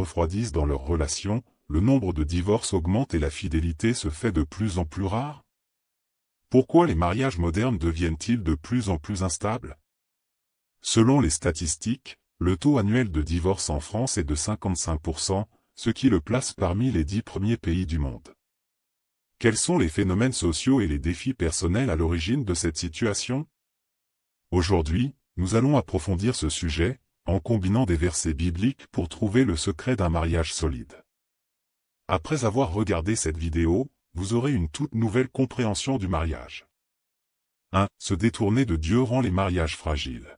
refroidissent dans leur relation, le nombre de divorces augmente et la fidélité se fait de plus en plus rare? Pourquoi les mariages modernes deviennent-ils de plus en plus instables? Selon les statistiques, le taux annuel de divorce en France est de 55%, ce qui le place parmi les 10 premiers pays du monde. Quels sont les phénomènes sociaux et les défis personnels à l'origine de cette situation? Aujourd'hui, nous allons approfondir ce sujet, en combinant des versets bibliques pour trouver le secret d'un mariage solide. Après avoir regardé cette vidéo, vous aurez une toute nouvelle compréhension du mariage. 1. Se détourner de Dieu rend les mariages fragiles.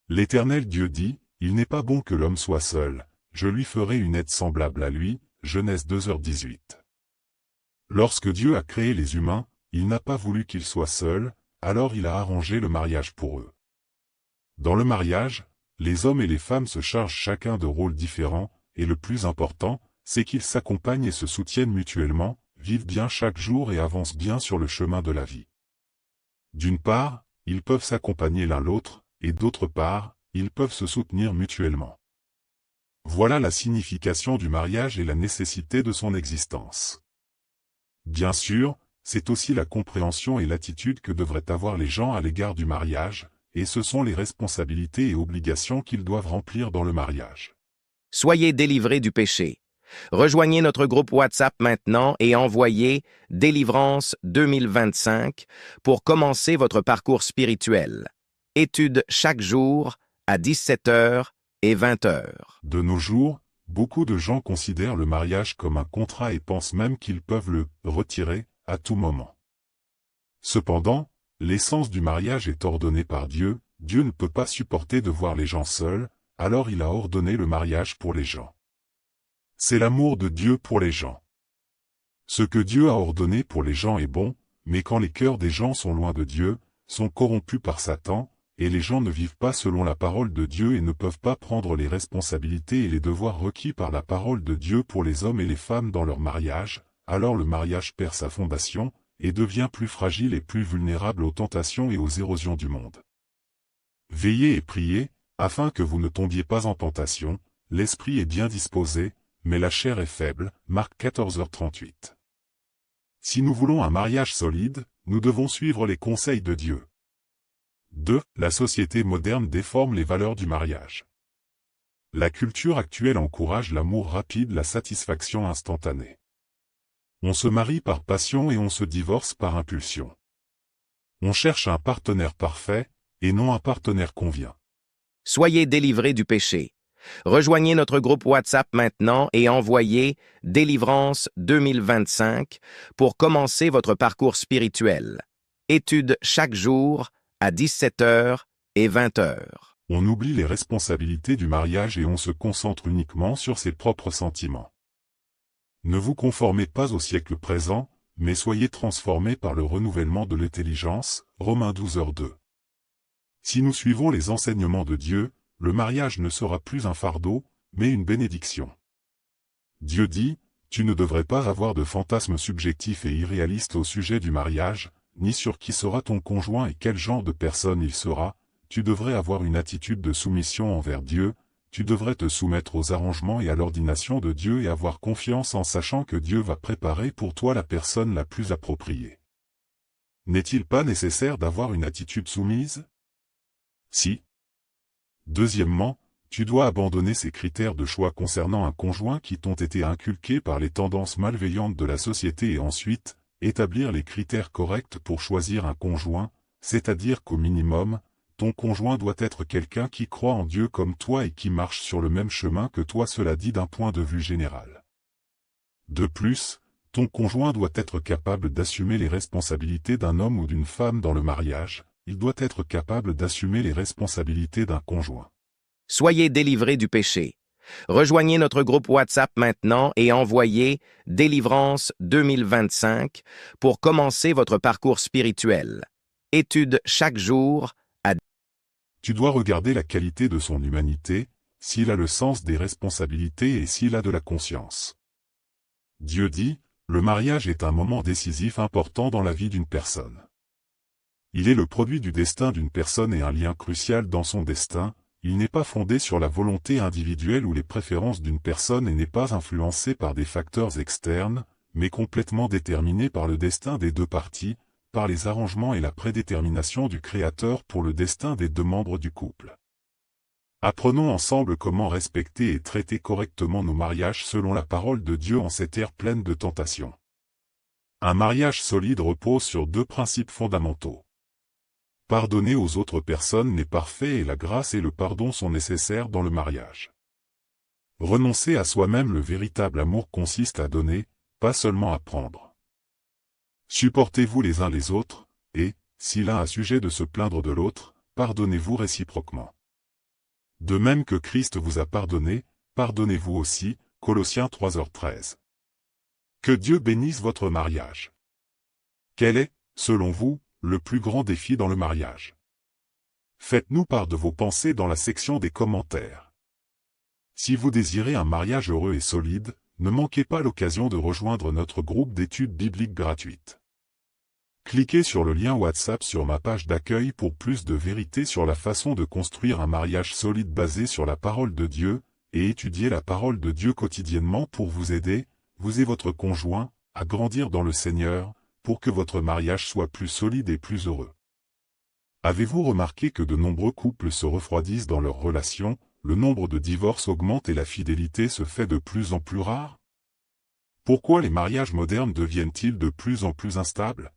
L'Éternel Dieu dit, « Il n'est pas bon que l'homme soit seul, je lui ferai une aide semblable à lui. » Genèse 2h18. Lorsque Dieu a créé les humains, il n'a pas voulu qu'ils soient seuls, alors il a arrangé le mariage pour eux. Dans le mariage, les hommes et les femmes se chargent chacun de rôles différents, et le plus important, c'est qu'ils s'accompagnent et se soutiennent mutuellement, vivent bien chaque jour et avancent bien sur le chemin de la vie. D'une part, ils peuvent s'accompagner l'un l'autre, et d'autre part, ils peuvent se soutenir mutuellement. Voilà la signification du mariage et la nécessité de son existence. Bien sûr, c'est aussi la compréhension et l'attitude que devraient avoir les gens à l'égard du mariage, et ce sont les responsabilités et obligations qu'ils doivent remplir dans le mariage. Soyez délivrés du péché. Rejoignez notre groupe WhatsApp maintenant et envoyez « Délivrance 2025 » pour commencer votre parcours spirituel. Étude chaque jour à 17h et 20h. De nos jours, beaucoup de gens considèrent le mariage comme un contrat et pensent même qu'ils peuvent le retirer à tout moment. Cependant, l'essence du mariage est ordonnée par Dieu. Dieu ne peut pas supporter de voir les gens seuls, alors il a ordonné le mariage pour les gens. C'est l'amour de Dieu pour les gens. Ce que Dieu a ordonné pour les gens est bon, mais quand les cœurs des gens sont loin de Dieu, sont corrompus par Satan, et les gens ne vivent pas selon la parole de Dieu et ne peuvent pas prendre les responsabilités et les devoirs requis par la parole de Dieu pour les hommes et les femmes dans leur mariage, alors le mariage perd sa fondation, et devient plus fragile et plus vulnérable aux tentations et aux érosions du monde. Veillez et priez, afin que vous ne tombiez pas en tentation, l'esprit est bien disposé, mais la chair est faible. Marc 14h38. Si nous voulons un mariage solide, nous devons suivre les conseils de Dieu. 2. La société moderne déforme les valeurs du mariage. La culture actuelle encourage l'amour rapide, la satisfaction instantanée. On se marie par passion et on se divorce par impulsion. On cherche un partenaire parfait, et non un partenaire convient. Soyez délivrés du péché. Rejoignez notre groupe WhatsApp maintenant et envoyez « Délivrance 2025 » pour commencer votre parcours spirituel. Étude chaque jour à 17h et 20h. On oublie les responsabilités du mariage et on se concentre uniquement sur ses propres sentiments. Ne vous conformez pas au siècle présent, mais soyez transformés par le renouvellement de l'intelligence. Romains 12h2. Si nous suivons les enseignements de Dieu, le mariage ne sera plus un fardeau, mais une bénédiction. Dieu dit, « Tu ne devrais pas avoir de fantasmes subjectifs et irréalistes au sujet du mariage, ni sur qui sera ton conjoint et quel genre de personne il sera. Tu devrais avoir une attitude de soumission envers Dieu, tu devrais te soumettre aux arrangements et à l'ordination de Dieu et avoir confiance en sachant que Dieu va préparer pour toi la personne la plus appropriée. » N'est-il pas nécessaire d'avoir une attitude soumise? Si. Deuxièmement, tu dois abandonner ces critères de choix concernant un conjoint qui t'ont été inculqués par les tendances malveillantes de la société et ensuite, établir les critères corrects pour choisir un conjoint, c'est-à-dire qu'au minimum, ton conjoint doit être quelqu'un qui croit en Dieu comme toi et qui marche sur le même chemin que toi, cela dit d'un point de vue général. De plus, ton conjoint doit être capable d'assumer les responsabilités d'un homme ou d'une femme dans le mariage, il doit être capable d'assumer les responsabilités d'un conjoint. Soyez délivrés du péché. Rejoignez notre groupe WhatsApp maintenant et envoyez « Délivrance 2025 » pour commencer votre parcours spirituel. Étude chaque jour à... Tu dois regarder la qualité de son humanité, s'il a le sens des responsabilités et s'il a de la conscience. Dieu dit, le mariage est un moment décisif important dans la vie d'une personne. Il est le produit du destin d'une personne et un lien crucial dans son destin, il n'est pas fondé sur la volonté individuelle ou les préférences d'une personne et n'est pas influencé par des facteurs externes, mais complètement déterminé par le destin des deux parties, par les arrangements et la prédétermination du Créateur pour le destin des deux membres du couple. Apprenons ensemble comment respecter et traiter correctement nos mariages selon la parole de Dieu en cette ère pleine de tentations. Un mariage solide repose sur deux principes fondamentaux. Pardonner aux autres personnes n'est parfait et la grâce et le pardon sont nécessaires dans le mariage. Renoncer à soi-même, le véritable amour consiste à donner, pas seulement à prendre. Supportez-vous les uns les autres, et, si l'un a sujet de se plaindre de l'autre, pardonnez-vous réciproquement. De même que Christ vous a pardonné, pardonnez-vous aussi, Colossiens 3h13. Que Dieu bénisse votre mariage. Quel est, selon vous, le plus grand défi dans le mariage? Faites-nous part de vos pensées dans la section des commentaires. Si vous désirez un mariage heureux et solide, ne manquez pas l'occasion de rejoindre notre groupe d'études bibliques gratuites. Cliquez sur le lien WhatsApp sur ma page d'accueil pour plus de vérité sur la façon de construire un mariage solide basé sur la parole de Dieu, et étudiez la parole de Dieu quotidiennement pour vous aider, vous et votre conjoint, à grandir dans le Seigneur, pour que votre mariage soit plus solide et plus heureux. Avez-vous remarqué que de nombreux couples se refroidissent dans leurs relations, le nombre de divorces augmente et la fidélité se fait de plus en plus rare? Pourquoi les mariages modernes deviennent-ils de plus en plus instables?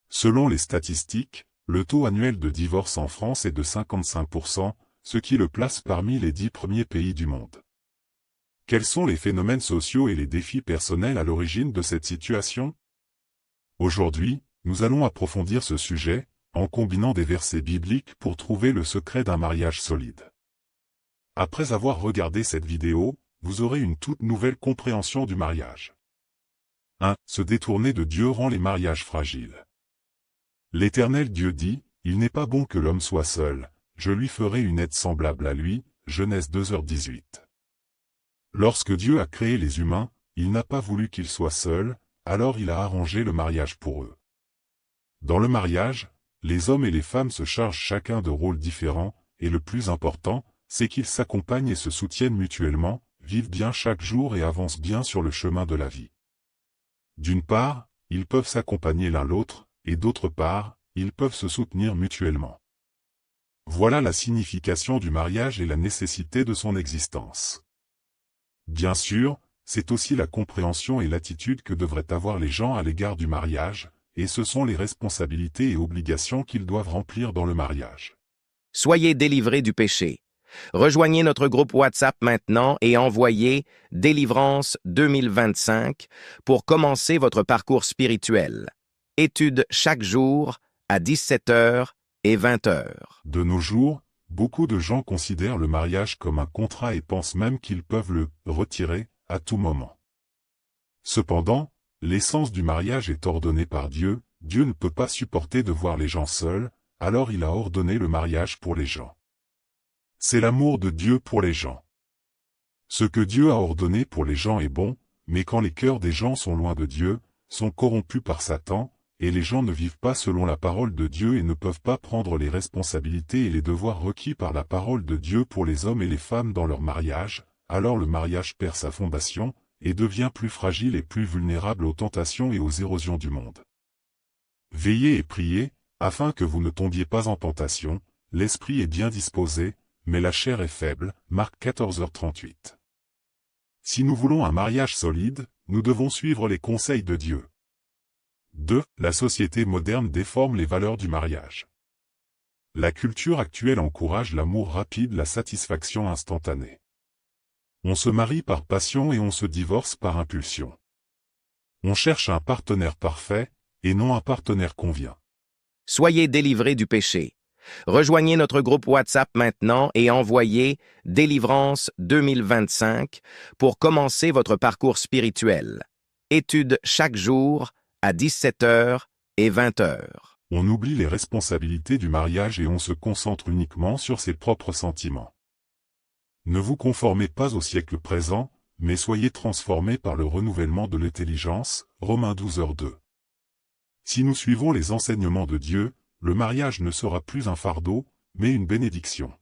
Selon les statistiques, le taux annuel de divorce en France est de 55%, ce qui le place parmi les 10 premiers pays du monde. Quels sont les phénomènes sociaux et les défis personnels à l'origine de cette situation? Aujourd'hui, nous allons approfondir ce sujet, en combinant des versets bibliques pour trouver le secret d'un mariage solide. Après avoir regardé cette vidéo, vous aurez une toute nouvelle compréhension du mariage. 1. Se détourner de Dieu rend les mariages fragiles. L'Éternel Dieu dit, « Il n'est pas bon que l'homme soit seul, je lui ferai une aide semblable à lui. » Genèse 2h18. Lorsque Dieu a créé les humains, il n'a pas voulu qu'ils soient seuls, alors il a arrangé le mariage pour eux. Dans le mariage, les hommes et les femmes se chargent chacun de rôles différents, et le plus important, c'est qu'ils s'accompagnent et se soutiennent mutuellement, vivent bien chaque jour et avancent bien sur le chemin de la vie. D'une part, ils peuvent s'accompagner l'un l'autre, et d'autre part, ils peuvent se soutenir mutuellement. Voilà la signification du mariage et la nécessité de son existence. Bien sûr, c'est aussi la compréhension et l'attitude que devraient avoir les gens à l'égard du mariage, et ce sont les responsabilités et obligations qu'ils doivent remplir dans le mariage. Soyez délivrés du péché. Rejoignez notre groupe WhatsApp maintenant et envoyez « Délivrance 2025 » pour commencer votre parcours spirituel. Étude chaque jour à 17h et 20h. De nos jours, beaucoup de gens considèrent le mariage comme un contrat et pensent même qu'ils peuvent le retirer à tout moment. Cependant, l'essence du mariage est ordonnée par Dieu. Dieu ne peut pas supporter de voir les gens seuls, alors il a ordonné le mariage pour les gens. C'est l'amour de Dieu pour les gens. Ce que Dieu a ordonné pour les gens est bon, mais quand les cœurs des gens sont loin de Dieu, sont corrompus par Satan, et les gens ne vivent pas selon la parole de Dieu et ne peuvent pas prendre les responsabilités et les devoirs requis par la parole de Dieu pour les hommes et les femmes dans leur mariage, alors le mariage perd sa fondation, et devient plus fragile et plus vulnérable aux tentations et aux érosions du monde. Veillez et priez, afin que vous ne tombiez pas en tentation, l'esprit est bien disposé, mais la chair est faible. Marc 14h38. Si nous voulons un mariage solide, nous devons suivre les conseils de Dieu. 2. La société moderne déforme les valeurs du mariage. La culture actuelle encourage l'amour rapide, la satisfaction instantanée. On se marie par passion et on se divorce par impulsion. On cherche un partenaire parfait, et non un partenaire convient. Soyez délivrés du péché. Rejoignez notre groupe WhatsApp maintenant et envoyez « Délivrance 2025 » pour commencer votre parcours spirituel. Étude chaque jour à 17h et 20h. On oublie les responsabilités du mariage et on se concentre uniquement sur ses propres sentiments. Ne vous conformez pas au siècle présent, mais soyez transformés par le renouvellement de l'intelligence. Romains 12h2. Si nous suivons les enseignements de Dieu, le mariage ne sera plus un fardeau, mais une bénédiction.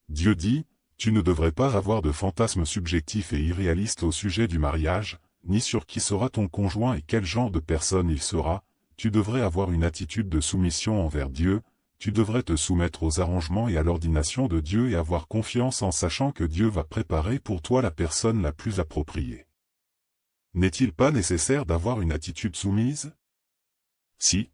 Dieu dit, tu ne devrais pas avoir de fantasmes subjectifs et irréalistes au sujet du mariage, ni sur qui sera ton conjoint et quel genre de personne il sera. Tu devrais avoir une attitude de soumission envers Dieu, tu devrais te soumettre aux arrangements et à l'ordination de Dieu et avoir confiance en sachant que Dieu va préparer pour toi la personne la plus appropriée. N'est-il pas nécessaire d'avoir une attitude soumise? Si.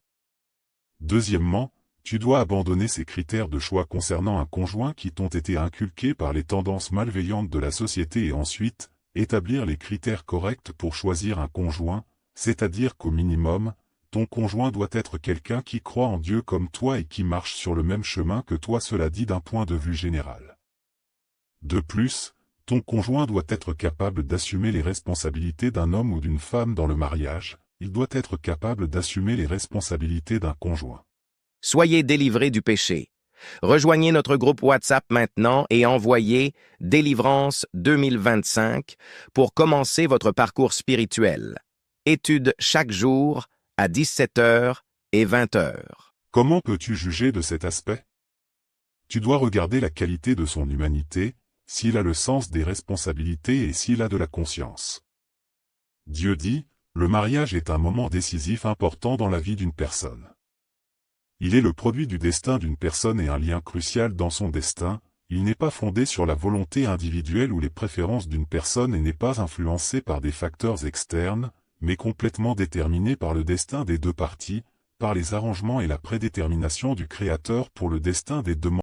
Deuxièmement, tu dois abandonner ces critères de choix concernant un conjoint qui t'ont été inculqués par les tendances malveillantes de la société et ensuite, établir les critères corrects pour choisir un conjoint, c'est-à-dire qu'au minimum, ton conjoint doit être quelqu'un qui croit en Dieu comme toi et qui marche sur le même chemin que toi, cela dit d'un point de vue général. De plus, ton conjoint doit être capable d'assumer les responsabilités d'un homme ou d'une femme dans le mariage, il doit être capable d'assumer les responsabilités d'un conjoint. Soyez délivrés du péché. Rejoignez notre groupe WhatsApp maintenant et envoyez « Délivrance 2025 » pour commencer votre parcours spirituel. Étude chaque jour à 17h et 20h. Comment peux-tu juger de cet aspect? Tu dois regarder la qualité de son humanité, s'il a le sens des responsabilités et s'il a de la conscience. Dieu dit, le mariage est un moment décisif important dans la vie d'une personne. Il est le produit du destin d'une personne et un lien crucial dans son destin, il n'est pas fondé sur la volonté individuelle ou les préférences d'une personne et n'est pas influencé par des facteurs externes, mais complètement déterminé par le destin des deux parties, par les arrangements et la prédétermination du Créateur pour le destin des deux membres.